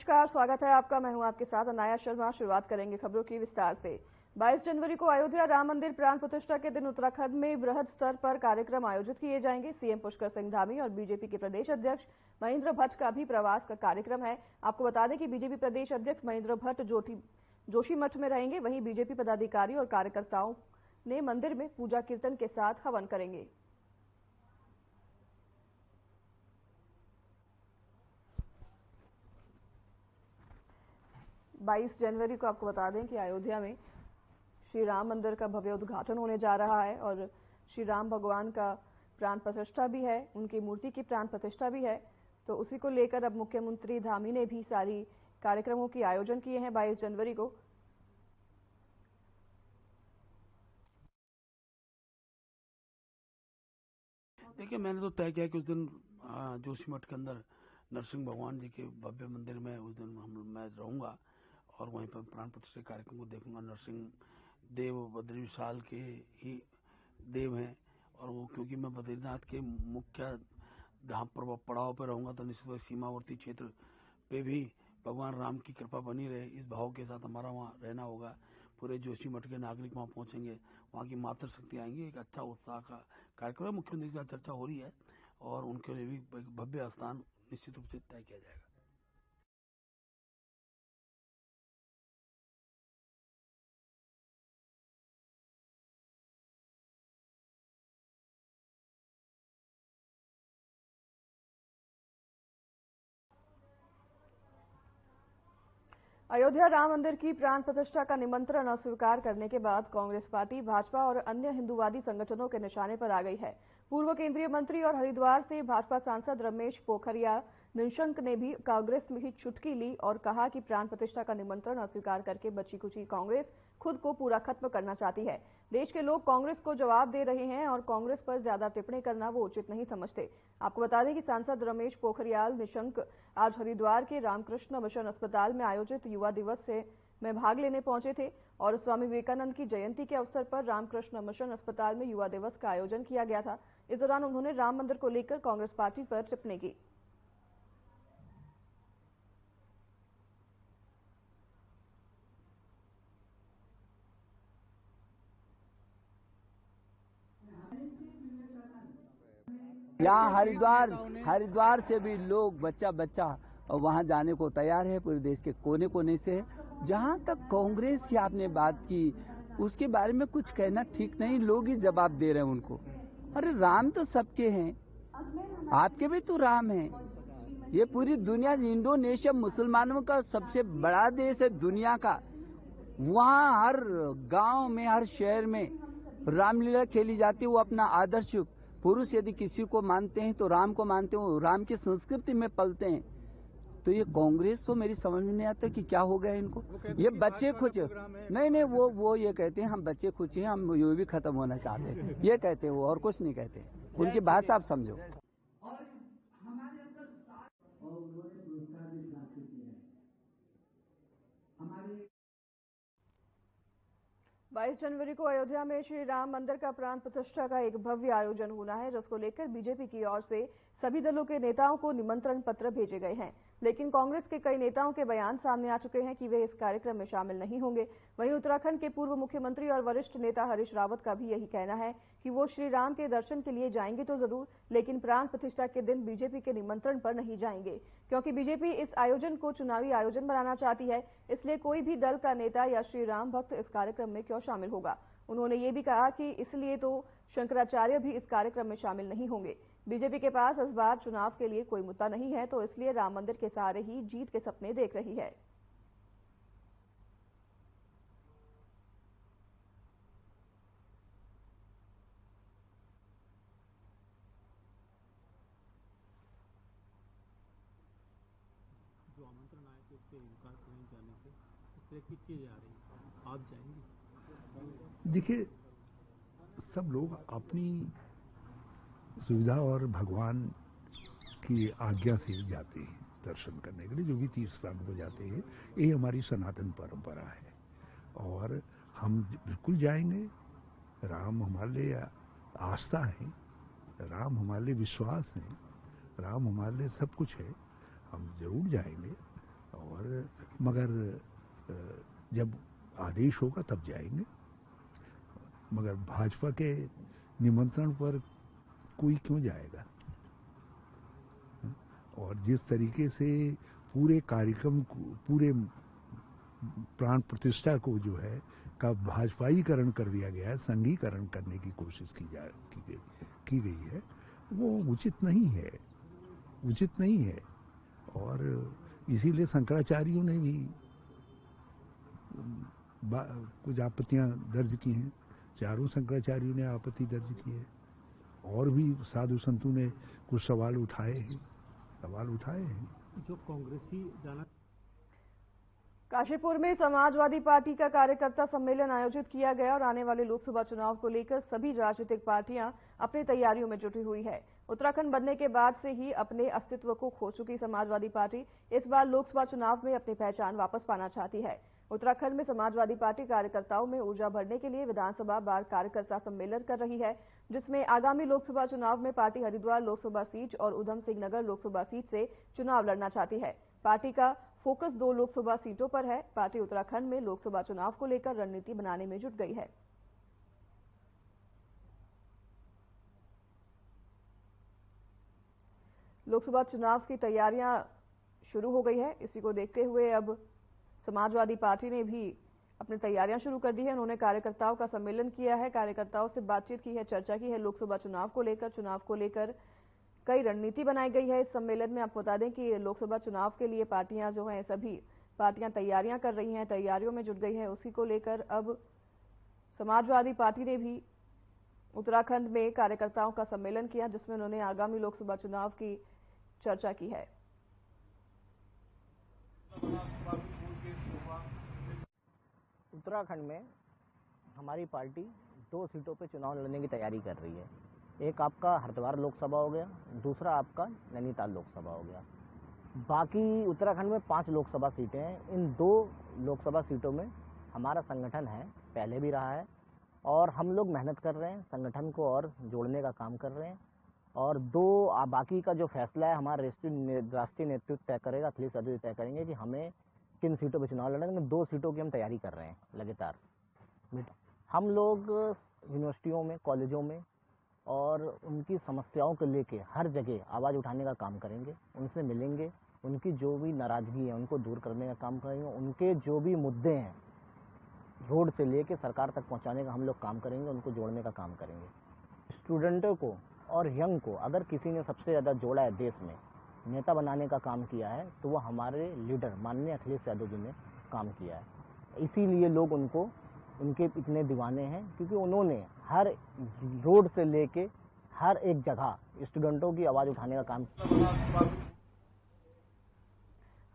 नमस्कार, स्वागत है आपका। मैं हूं आपके साथ अनाया शर्मा। शुरुआत करेंगे खबरों की विस्तार से। 22 जनवरी को अयोध्या राम मंदिर प्राण प्रतिष्ठा के दिन उत्तराखंड में वृहद स्तर पर कार्यक्रम आयोजित किए जाएंगे। सीएम पुष्कर सिंह धामी और बीजेपी के प्रदेश अध्यक्ष महेंद्र भट्ट का भी प्रवास का कार्यक्रम है। आपको बता दें कि बीजेपी प्रदेश अध्यक्ष महेंद्र भट्ट जोशीमठ में रहेंगे। वहीं बीजेपी पदाधिकारी और कार्यकर्ताओं ने मंदिर में पूजा कीर्तन के साथ हवन करेंगे। बाईस जनवरी को आपको बता दें कि अयोध्या में श्री राम मंदिर का भव्य उद्घाटन होने जा रहा है और श्री राम भगवान का प्राण प्रतिष्ठा भी है, उनकी मूर्ति की प्राण प्रतिष्ठा भी है। तो उसी को लेकर अब मुख्यमंत्री धामी ने भी सारी कार्यक्रमों की आयोजन किए हैं 22 जनवरी को। देखिए, मैंने तो तय किया कि उस दिन जोशीमठ के अंदर नरसिंह भगवान जी के भव्य मंदिर में उस दिन मैं रहूंगा और वहीं पर प्राण प्रतिष्ठा कार्यक्रम को देखूंगा। नरसिंह देव बद्री विशाल के ही देव हैं और वो क्योंकि मैं बद्रीनाथ के मुख्य धाम पर पड़ाव पर रहूंगा तो निश्चित सीमावर्ती क्षेत्र पे भी भगवान राम की कृपा बनी रहे, इस भाव के साथ हमारा वहाँ रहना होगा। पूरे जोशीमठ के नागरिक वहाँ पहुंचेंगे, वहाँ की मातृशक्ति आएंगी। एक अच्छा उत्साह का कार्यक्रम है। मुख्यमंत्री के साथ चर्चा हो रही है और उनके लिए भी भव्य स्थान निश्चित रूप से तय किया जाएगा। अयोध्या राम मंदिर की प्राण प्रतिष्ठा का निमंत्रण अस्वीकार करने के बाद कांग्रेस पार्टी भाजपा और अन्य हिंदूवादी संगठनों के निशाने पर आ गई है। पूर्व केंद्रीय मंत्री और हरिद्वार से भाजपा सांसद रमेश पोखरियाल निशंक ने भी कांग्रेस में ही चुटकी ली और कहा कि प्राण प्रतिष्ठा का निमंत्रण अस्वीकार करके बची कुची कांग्रेस खुद को पूरा खत्म करना चाहती है। देश के लोग कांग्रेस को जवाब दे रहे हैं और कांग्रेस पर ज्यादा टिप्पणी करना वो उचित नहीं समझते। आपको बता दें कि सांसद रमेश पोखरियाल निशंक आज हरिद्वार के रामकृष्ण मिशन अस्पताल में आयोजित युवा दिवस में भाग लेने पहुंचे थे और स्वामी विवेकानंद की जयंती के अवसर पर रामकृष्ण मिशन अस्पताल में युवा दिवस का आयोजन किया गया था। इस दौरान उन्होंने राम मंदिर को लेकर कांग्रेस पार्टी पर टिप्पणी की। यहाँ हरिद्वार से भी लोग बच्चा वहाँ जाने को तैयार है। पूरे देश के कोने कोने से। जहाँ तक कांग्रेस की आपने बात की उसके बारे में कुछ कहना ठीक नहीं। लोग ही जवाब दे रहे हैं उनको। अरे राम तो सबके हैं, आपके भी तो राम हैं। ये पूरी दुनिया, इंडोनेशिया मुसलमानों का सबसे बड़ा देश है दुनिया का। वहाँ हर गांव में, हर शहर में रामलीला खेली जाती है। वो अपना आदर्श पुरुष यदि किसी को मानते हैं तो राम को मानते हैं, राम की संस्कृति में पलते हैं। तो ये कांग्रेस तो मेरी समझ में नहीं आता कि क्या हो गया इनको। ये बच्चे खुश नहीं, वो ये कहते हैं हम बच्चे खुश हैं, हम ये भी खत्म होना चाहते हैं, ये कहते हैं वो, और कुछ नहीं कहते। उनकी भाषा आप समझो। और हमारे अंदर उन्होंने पुरस्कार भी प्राप्त किया है। हमारे 22 जनवरी को अयोध्या में श्री राम मंदिर का प्राण प्रतिष्ठा का एक भव्य आयोजन होना है, जिसको लेकर बीजेपी की ओर से सभी दलों के नेताओं को निमंत्रण पत्र भेजे गए हैं। लेकिन कांग्रेस के कई नेताओं के बयान सामने आ चुके हैं कि वे इस कार्यक्रम में शामिल नहीं होंगे। वहीं उत्तराखंड के पूर्व मुख्यमंत्री और वरिष्ठ नेता हरीश रावत का भी यही कहना है कि वो श्री राम के दर्शन के लिए जाएंगे तो जरूर, लेकिन प्राण प्रतिष्ठा के दिन बीजेपी के निमंत्रण पर नहीं जाएंगे, क्योंकि बीजेपी इस आयोजन को चुनावी आयोजन बनाना चाहती है। इसलिए कोई भी दल का नेता या श्री राम भक्त इस कार्यक्रम में क्यों शामिल होगा। उन्होंने ये भी कहा कि इसलिए तो शंकराचार्य भी इस कार्यक्रम में शामिल नहीं होंगे। बीजेपी के पास इस बार चुनाव के लिए कोई मुद्दा नहीं है, तो इसलिए राम मंदिर के सहारे ही जीत के सपने देख रही है। जो आमंत्रण आए थे उसके इनकार करने जाने से इस तरह की चीजें आ रही हैं, आप जाएंगे? देखिए, सब लोग अपनी सुविधा और भगवान की आज्ञा से जाते हैं दर्शन करने के लिए। जो भी तीर्थ स्थानों को जाते हैं, ये हमारी सनातन परंपरा है और हम बिल्कुल जाएंगे। राम हमारे लिए आस्था है, राम हमारे लिए विश्वास है, राम हमारे लिए सब कुछ है। हम जरूर जाएंगे और मगर जब आदेश होगा तब जाएंगे। मगर भाजपा के निमंत्रण पर कोई क्यों जाएगा? और जिस तरीके से पूरे कार्यक्रम को, पूरे प्राण प्रतिष्ठा को जो है का भाजपाईकरण कर दिया गया है, संघीकरण करने की कोशिश की गई है, वो उचित नहीं है। और इसीलिए शंकराचार्यों ने भी कुछ आपत्तियां दर्ज की हैं, चारों शंकराचार्यों ने आपत्ति दर्ज की है, और भी साधु संतों ने कुछ सवाल उठाए हैं। जो कांग्रेसी जाना काशीपुर में समाजवादी पार्टी का कार्यकर्ता सम्मेलन आयोजित किया गया और आने वाले लोकसभा चुनाव को लेकर सभी राजनीतिक पार्टियां अपनी तैयारियों में जुटी हुई है। उत्तराखंड बनने के बाद से ही अपने अस्तित्व को खो चुकी समाजवादी पार्टी इस बार लोकसभा चुनाव में अपनी पहचान वापस पाना चाहती है। उत्तराखंड में समाजवादी पार्टी कार्यकर्ताओं में ऊर्जा भरने के लिए विधानसभा बार कार्यकर्ता सम्मेलन कर रही है, जिसमें आगामी लोकसभा चुनाव में पार्टी हरिद्वार लोकसभा सीट और उधम सिंह नगर लोकसभा सीट से चुनाव लड़ना चाहती है। पार्टी का फोकस 2 लोकसभा सीटों पर है। पार्टी उत्तराखंड में लोकसभा चुनाव को लेकर रणनीति बनाने में जुट गई है। लोकसभा चुनाव की तैयारियां शुरू हो गई है। इसी को देखते हुए अब समाजवादी पार्टी ने भी अपनी तैयारियां शुरू कर दी है। उन्होंने कार्यकर्ताओं का सम्मेलन किया है, कार्यकर्ताओं से बातचीत की है, चर्चा की है लोकसभा चुनाव को लेकर कई रणनीति बनाई गई है। इस सम्मेलन में आपको बता दें कि लोकसभा चुनाव के लिए पार्टियां जो हैं, सभी पार्टियां तैयारियां कर रही हैं, तैयारियों में जुट गई है। उसी को लेकर अब समाजवादी पार्टी ने भी उत्तराखंड में कार्यकर्ताओं का सम्मेलन किया, जिसमें उन्होंने आगामी लोकसभा चुनाव की चर्चा की है। उत्तराखंड में हमारी पार्टी 2 सीटों पे चुनाव लड़ने की तैयारी कर रही है। एक आपका हरिद्वार लोकसभा हो गया, दूसरा आपका नैनीताल लोकसभा हो गया। बाकी उत्तराखंड में 5 लोकसभा सीटें हैं। इन 2 लोकसभा सीटों में हमारा संगठन है, पहले भी रहा है, और हम लोग मेहनत कर रहे हैं, संगठन को और जोड़ने का काम कर रहे हैं। और 2 बाकी का जो फैसला है हमारा राष्ट्रीय नेतृत्व तय करेगा, अखिलेश यादव तय करेंगे कि हमें किन सीटों पर चुनाव लड़ना है। 2 सीटों की हम तैयारी कर रहे हैं लगातार। हम लोग यूनिवर्सिटियों में, कॉलेजों में और उनकी समस्याओं को लेके हर जगह आवाज़ उठाने का काम करेंगे, उनसे मिलेंगे, उनकी जो भी नाराज़गी है उनको दूर करने का काम करेंगे, उनके जो भी मुद्दे हैं रोड से लेके सरकार तक पहुंचाने का हम लोग काम करेंगे, उनको जोड़ने का काम करेंगे। स्टूडेंटों को और यंग को अगर किसी ने सबसे ज़्यादा जोड़ा है, देश में नेता बनाने का काम किया है, तो वो हमारे लीडर माननीय अखिलेश यादव जी ने काम किया है। इसीलिए लोग उनके इतने दीवाने हैं, क्योंकि उन्होंने हर रोड से लेके हर एक जगह स्टूडेंटों की आवाज़ उठाने का काम किया।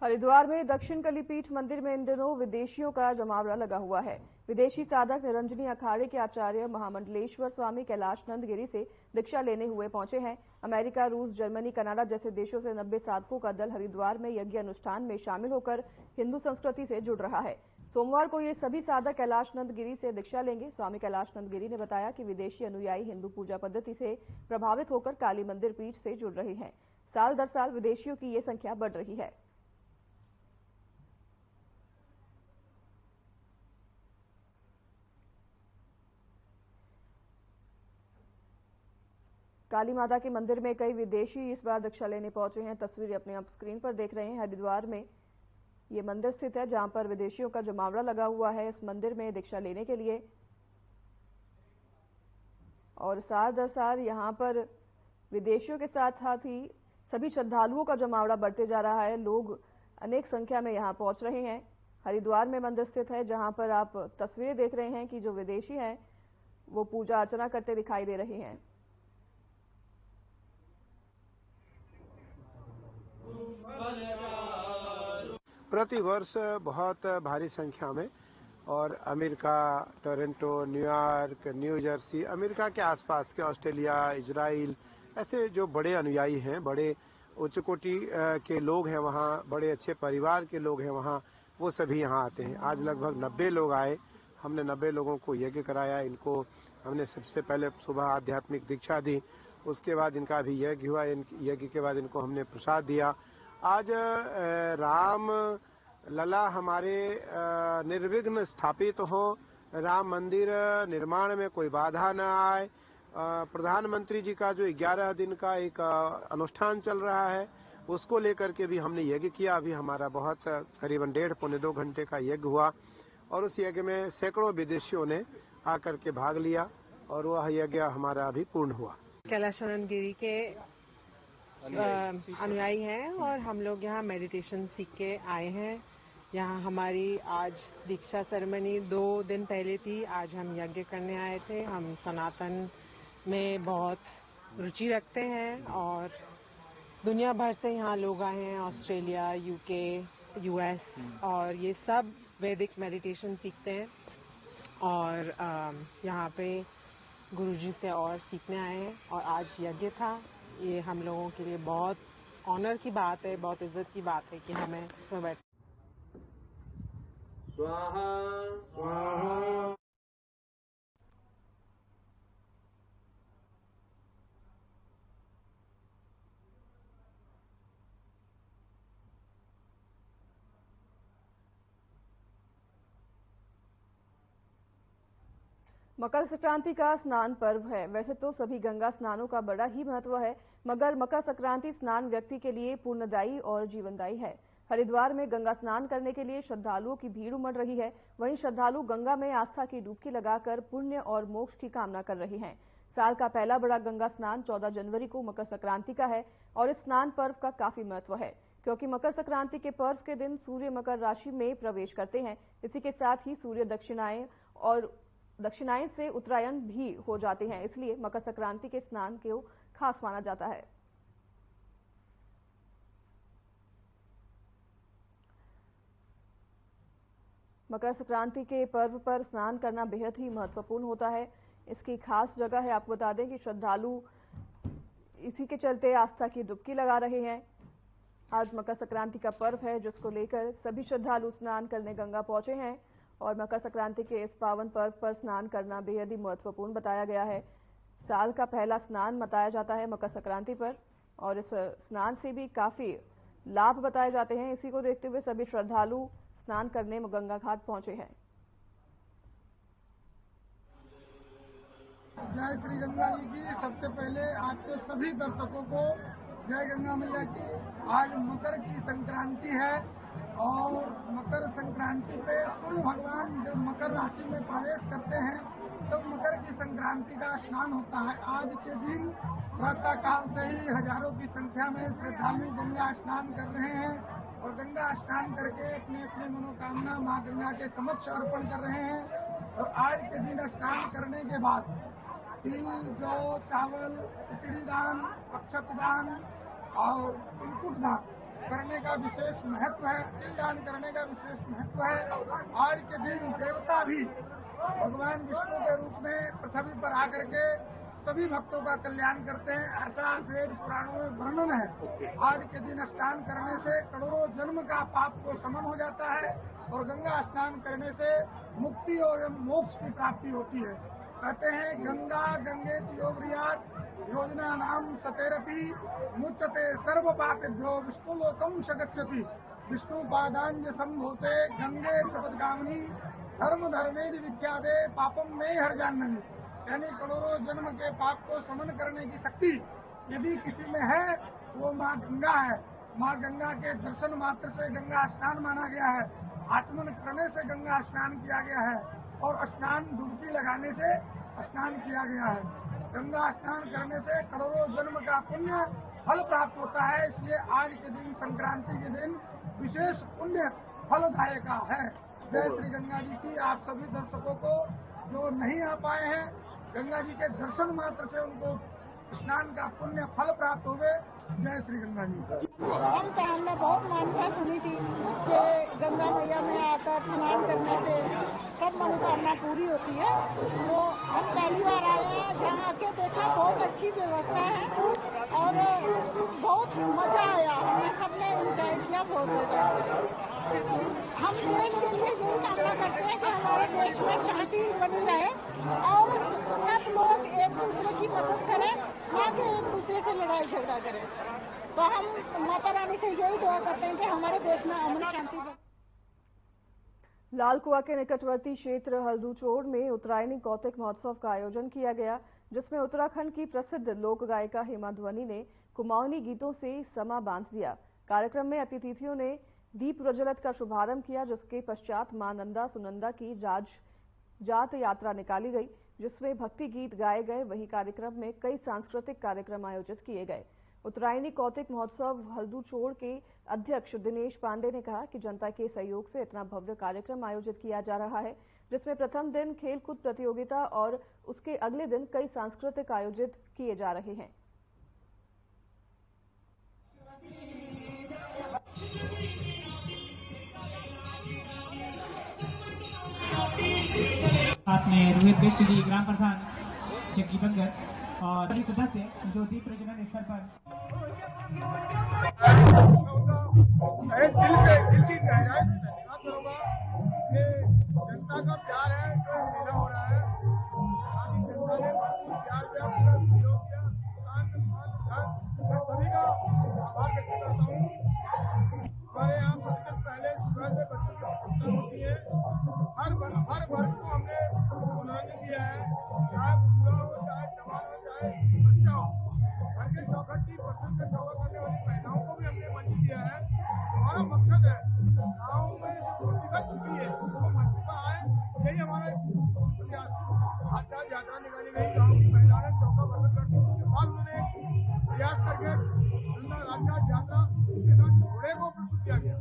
हरिद्वार में दक्षिण कलीपीठ मंदिर में इन दिनों विदेशियों का जमावड़ा लगा हुआ है। विदेशी साधक निरंजनी अखाड़े के आचार्य महामंडलेश्वर स्वामी कैलाश नंद गिरी से दीक्षा लेने हुए पहुंचे हैं। अमेरिका, रूस, जर्मनी, कनाडा जैसे देशों से 90 साधकों का दल हरिद्वार में यज्ञ अनुष्ठान में शामिल होकर हिंदू संस्कृति से जुड़ रहा है। सोमवार को ये सभी साधक कैलाश नंद गिरी से दीक्षा लेंगे। स्वामी कैलाश नंद गिरी ने बताया कि विदेशी अनुयायी हिंदू पूजा पद्धति से प्रभावित होकर काली मंदिर पीठ से जुड़ रहे हैं। साल दर साल विदेशियों की ये संख्या बढ़ रही है। काली माता के मंदिर में कई विदेशी इस बार दीक्षा लेने पहुंचे हैं। तस्वीरें अपने आप स्क्रीन पर देख रहे हैं। हरिद्वार में ये मंदिर स्थित है, जहां पर विदेशियों का जमावड़ा लगा हुआ है इस मंदिर में दीक्षा लेने के लिए। और साल दर साल यहां पर विदेशियों के साथ साथ ही सभी श्रद्धालुओं का जमावड़ा बढ़ते जा रहा है। लोग अनेक संख्या में यहां पहुंच रहे हैं। हरिद्वार में मंदिर स्थित है, जहां पर आप तस्वीरें देख रहे हैं कि जो विदेशी हैं वो पूजा अर्चना करते दिखाई दे रहे हैं। प्रति वर्ष बहुत भारी संख्या में, और America, Toronto, New York, new Jersey, America के आसपास के ऑस्ट्रेलिया, इजराइल, ऐसे जो बड़े अनुयायी हैं, बड़े उच्च कोटि के लोग हैं वहाँ, बड़े अच्छे परिवार के लोग हैं वहाँ, वो सभी यहाँ आते हैं। आज लगभग 90 लोग आए। हमने 90 लोगों को यज्ञ कराया। इनको हमने सबसे पहले सुबह आध्यात्मिक दीक्षा दी, उसके बाद इनका अभी यज्ञ हुआ। यज्ञ के बाद इनको हमने प्रसाद दिया। आज राम लला हमारे निर्विघ्न स्थापित हो, राम मंदिर निर्माण में कोई बाधा न आए। प्रधानमंत्री जी का जो 11 दिन का एक अनुष्ठान चल रहा है उसको लेकर के भी हमने यज्ञ किया। अभी हमारा बहुत करीबन 1.5-पौने 2 घंटे का यज्ञ हुआ और उस यज्ञ में सैकड़ों विदेशियों ने आकर के भाग लिया और वह यज्ञ हमारा अभी पूर्ण हुआ। कैलाशानंद गिरी के अनुयायी हैं और हम लोग यहाँ मेडिटेशन सीख के आए हैं। यहाँ हमारी आज दीक्षा सेरेमनी 2 दिन पहले थी। आज हम यज्ञ करने आए थे। हम सनातन में बहुत रुचि रखते हैं और दुनिया भर से यहाँ लोग आए हैं, ऑस्ट्रेलिया, यूके, यूएस, और ये सब वैदिक मेडिटेशन सीखते हैं और यहाँ पे गुरुजी से और सीखने आए हैं। और आज यज्ञ था। ये हम लोगों के लिए बहुत ऑनर की बात है, बहुत इज्जत की बात है कि हमें इसमें बैठ। स्वाहा स्वाहा। मकर संक्रांति का स्नान पर्व है। वैसे तो सभी गंगा स्नानों का बड़ा ही महत्व है, मगर मकर संक्रांति स्नान व्यक्ति के लिए पुण्यदायी और जीवनदायी है। हरिद्वार में गंगा स्नान करने के लिए श्रद्धालुओं की भीड़ उमड़ रही है। वहीं श्रद्धालु गंगा में आस्था की डुबकी लगाकर पुण्य और मोक्ष की कामना कर रहे हैं। साल का पहला बड़ा गंगा स्नान 14 जनवरी को मकर संक्रांति का है और इस स्नान पर्व का काफी महत्व है, क्योंकि मकर संक्रांति के पर्व के दिन सूर्य मकर राशि में प्रवेश करते हैं। इसी के साथ ही सूर्य दक्षिणायन से उत्तरायण भी हो जाते हैं, इसलिए मकर संक्रांति के स्नान को खास माना जाता है। मकर संक्रांति के पर्व पर स्नान करना बेहद ही महत्वपूर्ण होता है। इसकी खास जगह है। आपको बता दें कि श्रद्धालु इसी के चलते आस्था की डुबकी लगा रहे हैं। आज मकर संक्रांति का पर्व है, जिसको लेकर सभी श्रद्धालु स्नान करने गंगा पहुंचे हैं और मकर संक्रांति के इस पावन पर्व पर स्नान करना बेहद ही महत्वपूर्ण बताया गया है। साल का पहला स्नान बताया जाता है मकर संक्रांति पर और इस स्नान से भी काफी लाभ बताए जाते हैं। इसी को देखते हुए सभी श्रद्धालु स्नान करने गंगा घाट पहुंचे हैं। जय श्री गंगा जी की। सबसे पहले आपके सभी दर्शकों को जय गंगा मैया की। आज मकर की संक्रांति है और मकर संक्रांति पे सूर्य भगवान जब मकर राशि में प्रवेश करते हैं तो मकर की संक्रांति का स्नान होता है। आज के दिन प्रातः काल से ही हजारों की संख्या में श्रद्धालु गंगा स्नान कर रहे हैं और गंगा स्नान करके अपने अपने मनोकामना माँ गंगा के समक्ष अर्पण कर रहे हैं। और आज के दिन स्नान करने के बाद तिल, जौ, चावल, खिचड़ी दान, अक्षत दान और तिलकुट दान करने का विशेष महत्व है। तिल दान करने का विशेष महत्व है। आज के दिन देवता भी भगवान विष्णु के रूप में पृथ्वी पर आकर के सभी भक्तों का कल्याण करते हैं, ऐसा वेद पुराणों में वर्णन है। आज के दिन स्नान करने से करोड़ों जन्म का पाप को समन हो जाता है और गंगा स्नान करने से मुक्ति और मोक्ष की प्राप्ति होती है। कहते हैं गंगा गंगेति योगरियात योजना नाम सतेरपि मुच्यते सर्व पापेभ्यो विष्णुलोकम स गच्छति। विष्णु पादान्य संभूते गंगे जपदगामिनी धर्म धर्मेदि विख्याते पापम में हर जाननी। यानी करोड़ों जन्म के पाप को समन करने की शक्ति यदि किसी में है वो माँ गंगा है। माँ गंगा के दर्शन मात्र से गंगा स्नान माना गया है। आचमन करने से गंगा स्नान किया गया है और स्नान डुबकी लगाने से स्नान किया गया है। गंगा स्नान करने से करोड़ों जन्म का पुण्य फल प्राप्त होता है। इसलिए आज के दिन संक्रांति के दिन विशेष पुण्य फलदायक है। जय श्री गंगा जी की। आप सभी दर्शकों को जो नहीं आ पाए हैं गंगा जी के दर्शन मात्र से उनको स्नान का पुण्य फल प्राप्त हो गए। जय श्री गंगा जी। हमने बहुत मान्यता सुनी थी कि गंगा मैया में आकर स्नान करने से सब मनोकामना पूरी होती है। तो हम पहली बार आए हैं, जहाँ आके देखा बहुत अच्छी व्यवस्था है और बहुत मजा आया। हमें सबने एंजॉय किया, बहुत मजा आया। हम देश के लिए यही कामना करते हैं कि हमारे देश में शांति बनी रहे और सब लोग एक दूसरे की मदद करें, ना कि एक दूसरे से लड़ाई झगड़ा करें। तो हम माता रानी से यही दुआ करते हैं कि हमारे देश में अमन शांति बने। लाल कुआं के निकटवर्ती क्षेत्र हल्दूचोड़ में उत्तरायणी कौतिक महोत्सव का आयोजन किया गया, जिसमें उत्तराखंड की प्रसिद्ध लोक गायिका हेमा ध्वनि ने कुमाऊनी गीतों से समा बांध दिया। कार्यक्रम में अतिथियों ने दीप प्रज्वलित का शुभारंभ किया, जिसके पश्चात मां नंदा सुनंदा की जात यात्रा निकाली गई, जिसमें भक्ति गीत गाए गए। वहीं कार्यक्रम में कई सांस्कृतिक कार्यक्रम आयोजित किए गए। उत्तरायणी कौतिक महोत्सव हल्दूचोड़ के अध्यक्ष दिनेश पांडे ने कहा कि जनता के सहयोग से इतना भव्य कार्यक्रम आयोजित किया जा रहा है, जिसमें प्रथम दिन खेलकूद प्रतियोगिता और उसके अगले दिन कई सांस्कृतिक आयोजित किए जा रहे हैं। साथ में रोहित बिष्ट जी, ग्राम प्रधान जग्गी बंगर और सभी सदस्य जो दीप प्रज्वलन स्थल पर जनता का प्यार है जो मेला हो रहा है। जनता ने प्यार से अपना सहयोग किया। मैं सभी का आभार व्यक्त करता हूँ। हमारे यहाँ प्रतिदिन पहले सुबह से बच्चों की प्रतियोगिता होती है। हर वर्ग को हमने बुलाने दिया है, चाहे बूढ़ा हो, चाहे जवान हो, चाहे बच्चा हो। घर के 64% से सेवा करने वाली महिलाओं को भी हमने मंच दिया है। हमारा मकसद है गाँव में जो दिक्कत छुपी है वो मंच पर आए, यही हमारा प्रयास। आज यात्रा निकाली गई, गाँव की महिलाओं ने चौका वर्ग करते उसके बाद उन्होंने प्रयास करके राज्य यात्रा उसके साथ घोड़े को प्रस्तुत किया गया।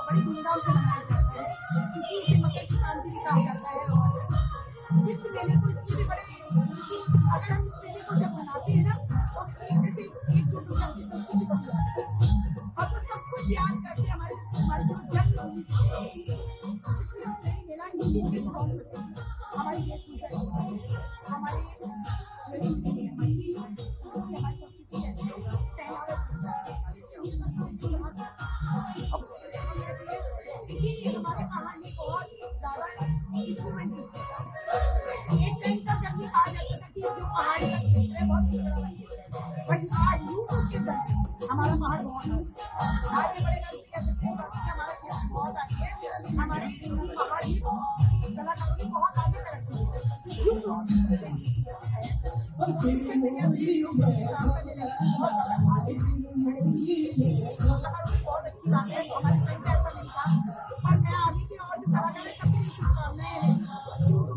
बड़ी धूमधाम से मनाया जाता है, क्योंकि मकर संक्रांति भी कहा जाता है। और इस मेले को इसलिए भी बड़े, अगर हम इस मेले को जब मनाते हैं ना तो एकजुट होकर अपनी संस्कृति को याद करते हैं और वो सब कुछ याद करते हमारी जो जन्मभूमि से मेला इस चीज के हमारी वेशभूषा, हमारी हमारे कहानी बहुत ज्यादा इम्प्रूवमेंट हुई है। एक टाइम तक जब ये कहा जाता था कि जो पहाड़ी का क्षेत्र है बहुत पिछड़ा हुआ क्षेत्र है, बट आज यूट्यूब के जरिए हमारा पहाड़ बहुत आगे बढ़ेगा। इसे कह सकते हैं कि हमारा क्षेत्र बहुत आगे है। हमारे पहाड़ी कलाकारों ने बहुत आगे तरक्की की बहुत अच्छी बात है। हमारे टाइम में ऐसा नहीं था और मैं आगे की और जो कलाकार है सबके लिए शुभकामनाएं।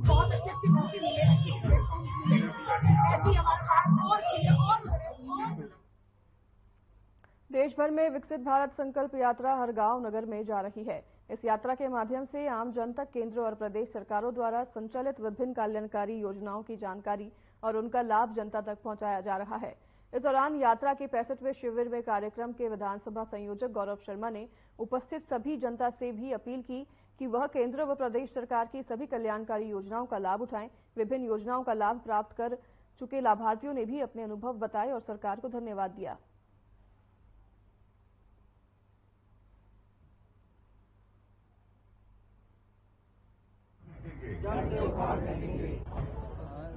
बहुत अच्छे मौके मिले, अच्छी प्लेटफॉर्म मिले, ऐसी हमारे पास और खिले और बढ़े। देश भर में विकसित भारत संकल्प यात्रा हर गांव नगर में जा रही है। इस यात्रा के माध्यम से आम जन तक केंद्र और प्रदेश सरकारों द्वारा संचालित विभिन्न कल्याणकारी योजनाओं की जानकारी और उनका लाभ जनता तक पहुंचाया जा रहा है। इस दौरान यात्रा के 65वें शिविर में कार्यक्रम के विधानसभा संयोजक गौरव शर्मा ने उपस्थित सभी जनता से भी अपील की कि वह केंद्र व प्रदेश सरकार की सभी कल्याणकारी योजनाओं का लाभ उठाएं। विभिन्न योजनाओं का लाभ प्राप्त कर चुके लाभार्थियों ने भी अपने अनुभव बताए और सरकार को धन्यवाद दिया।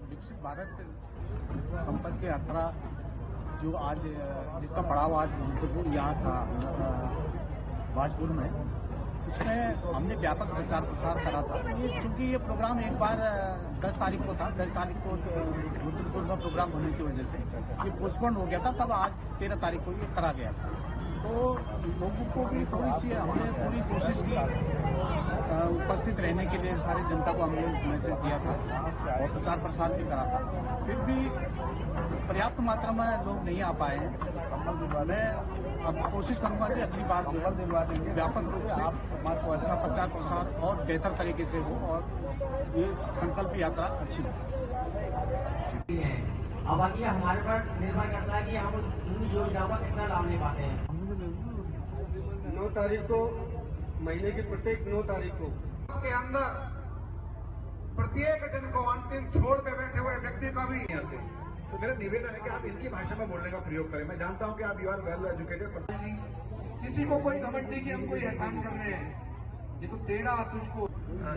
विकसित भारत संपर्क यात्रा जो आज जिसका पड़ाव आज यहाँ था भाजपुर में, उसमें हमने व्यापक प्रचार प्रसार करा था। ये चूंकि ये प्रोग्राम एक बार 10 तारीख को था, 10 तारीख को रुद्रपुर में प्रोग्राम होने की वजह से ये पोस्टपोन हो गया था, तब आज 13 तारीख को ये करा गया था। तो लोगों को भी थोड़ी सी हमने पूरी कोशिश की उपस्थित रहने के लिए, सारी जनता को हमने मैसेज दिया था और प्रचार प्रसार भी करा था। फिर भी पर्याप्त मात्रा में लोग नहीं आ पाए हैं। मैं अब कोशिश करूंगा कि अगली बार व्यापक रूप से इसका प्रचार प्रसार और बेहतर तरीके से हो और ये संकल्प यात्रा अच्छी हो। अब बाकी हमारे पर निर्भर करता है कि हम उन योजनाओं का कितना लाभ ले पाते हैं। 9 तारीख को, महीने की प्रत्येक 9 तारीख को के अंदर प्रत्येक जन को अंतिम छोड़ पे बैठे हुए व्यक्ति का भी आते हैं। तो मेरा निवेदन है कि आप इनकी भाषा में बोलने का प्रयोग करें। मैं जानता हूं कि आप यू आर वेल एजुकेटेड। किसी को कोई घमंड नहीं कि हम कोई एहसान कर रहे हैं। ये तो तेरा और तुझको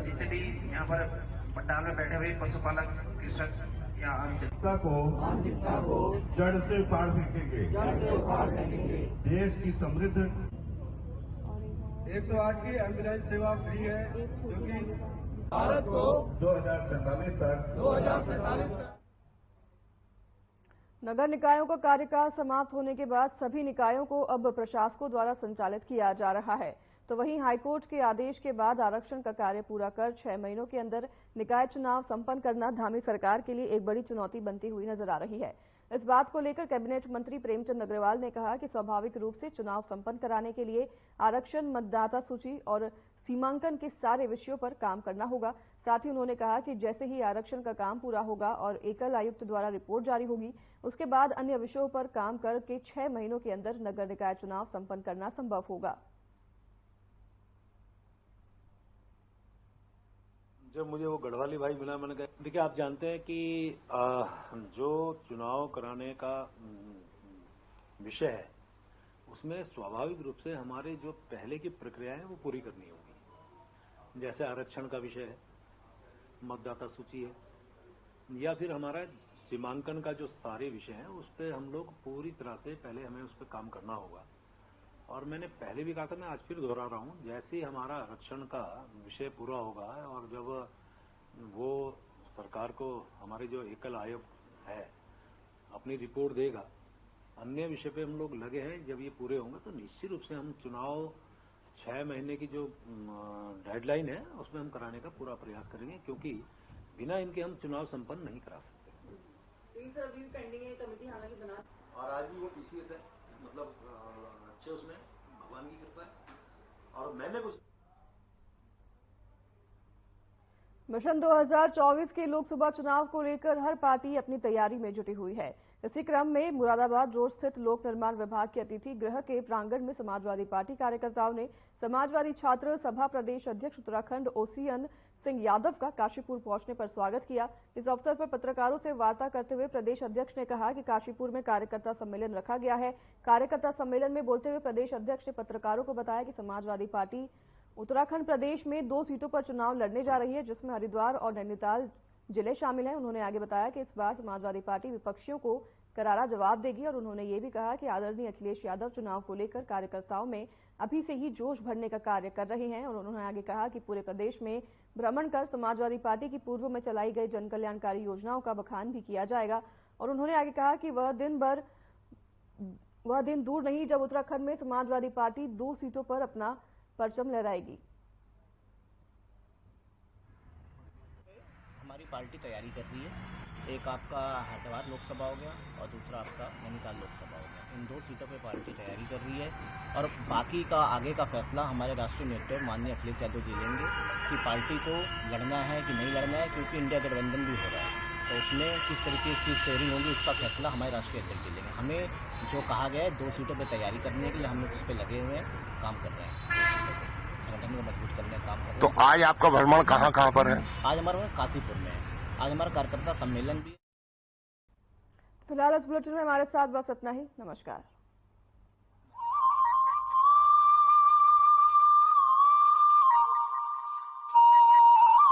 जितने भी यहाँ पर पंडाल में बैठे हुए पशुपालक, कृषक या आम जनता को जड़ से उखाड़ फेंकेंगे। देश की समृद्ध 108 की एम्बुलेंस सेवा फ्री है, जो कि भारत को 2047 तक नगर निकायों का कार्यकाल समाप्त होने के बाद सभी निकायों को अब प्रशासकों द्वारा संचालित किया जा रहा है। तो वहीं हाईकोर्ट के आदेश के बाद आरक्षण का कार्य पूरा कर 6 महीनों के अंदर निकाय चुनाव संपन्न करना धामी सरकार के लिए एक बड़ी चुनौती बनती हुई नजर आ रही है। इस बात को लेकर कैबिनेट मंत्री प्रेमचंद अग्रवाल ने कहा कि स्वाभाविक रूप से चुनाव संपन्न कराने के लिए आरक्षण, मतदाता सूची और सीमांकन के सारे विषयों पर काम करना होगा। साथ ही उन्होंने कहा कि जैसे ही आरक्षण का काम पूरा होगा और एकल आयुक्त द्वारा रिपोर्ट जारी होगी, उसके बाद अन्य विषयों पर काम करके 6 महीनों के अंदर नगर निकाय चुनाव संपन्न करना संभव होगा। जब मुझे वो गढ़वाली भाई मिला, मैंने कहा देखिए आप जानते हैं कि जो चुनाव कराने का विषय है उसमें स्वाभाविक रूप से हमारे जो पहले की प्रक्रिया है वो पूरी करनी होगी। जैसे आरक्षण का विषय है, मतदाता सूची है, या फिर हमारा सीमांकन का जो सारे विषय हैं उस पर हम लोग पूरी तरह से पहले हमें उस पर काम करना होगा। और मैंने पहले भी कहा था, मैं आज फिर दोहरा रहा हूं, जैसे ही हमारा आरक्षण का विषय पूरा होगा और जब वो सरकार को हमारे जो एकल आयोग है अपनी रिपोर्ट देगा, अन्य विषय पे हम लोग लगे हैं। जब ये पूरे होंगे तो निश्चित रूप से हम चुनाव 6 महीने की जो डेडलाइन है उसमें हम कराने का पूरा प्रयास करेंगे, क्योंकि बिना इनके हम चुनाव संपन्न नहीं करा सकते। पेंडिंग है कमेटी हालांकि बना, और आज भी वो पीसीएस है, मतलब अच्छे उसमें भगवान की कृपा है। और मैंने कुछ मिशन 2024 के लोकसभा चुनाव को लेकर हर पार्टी अपनी तैयारी में जुटी हुई है। इसी क्रम में मुरादाबाद रोड स्थित लोक निर्माण विभाग के अतिथि गृह के प्रांगण में समाजवादी पार्टी कार्यकर्ताओं ने समाजवादी छात्र सभा प्रदेश अध्यक्ष उत्तराखंड ओसीएन सिंह यादव का काशीपुर पहुंचने पर स्वागत किया। इस अवसर पर पत्रकारों से वार्ता करते हुए प्रदेश अध्यक्ष ने कहा कि काशीपुर में कार्यकर्ता सम्मेलन रखा गया है। कार्यकर्ता सम्मेलन में बोलते हुए प्रदेश अध्यक्ष ने पत्रकारों को बताया कि समाजवादी पार्टी उत्तराखंड प्रदेश में 2 सीटों पर चुनाव लड़ने जा रही है, जिसमें हरिद्वार और नैनीताल जिले शामिल हैं। उन्होंने आगे बताया कि इस बार समाजवादी पार्टी विपक्षियों को करारा जवाब देगी और उन्होंने ये भी कहा कि आदरणीय अखिलेश यादव चुनाव को लेकर कार्यकर्ताओं में अभी से ही जोश भरने का कार्य कर रहे हैं। और उन्होंने आगे कहा कि पूरे प्रदेश में भ्रमण कर समाजवादी पार्टी की पूर्व में चलाई गई जन कल्याणकारी योजनाओं का बखान भी किया जाएगा। और उन्होंने आगे कहा कि वह दिन दूर नहीं जब उत्तराखंड में समाजवादी पार्टी 2 सीटों पर अपना परचम लहराएगी। हमारी पार्टी तैयारी कर रही है। एक आपका हरिद्वार लोकसभा हो गया और दूसरा आपका नैनीताल लोकसभा हो गया। इन 2 सीटों पे पार्टी तैयारी कर रही है और बाकी का आगे का फैसला हमारे राष्ट्रीय नेता माननीय अखिलेश यादव जी लेंगे कि पार्टी को लड़ना है कि नहीं लड़ना है, क्योंकि इंडिया गठबंधन भी हो रहा है तो उसमें किस तरीके की शेयरिंग होगी उसका फैसला हमारे राष्ट्रीय अध्यक्ष जी लेंगे। हमें जो कहा गया है 2 सीटों पर तैयारी करने के लिए हम लोग उस पर लगे हुए हैं, काम कर रहे हैं, संगठन को मजबूत करने का काम कर रहे हैं। तो आज आपका भ्रमण कहाँ पर है? आज हमारा काशीपुर में है। आज हमारा कार्यकर्ता सम्मेलन भी। फिलहाल इस बुलेटिन में हमारे साथ बस इतना ही। नमस्कार।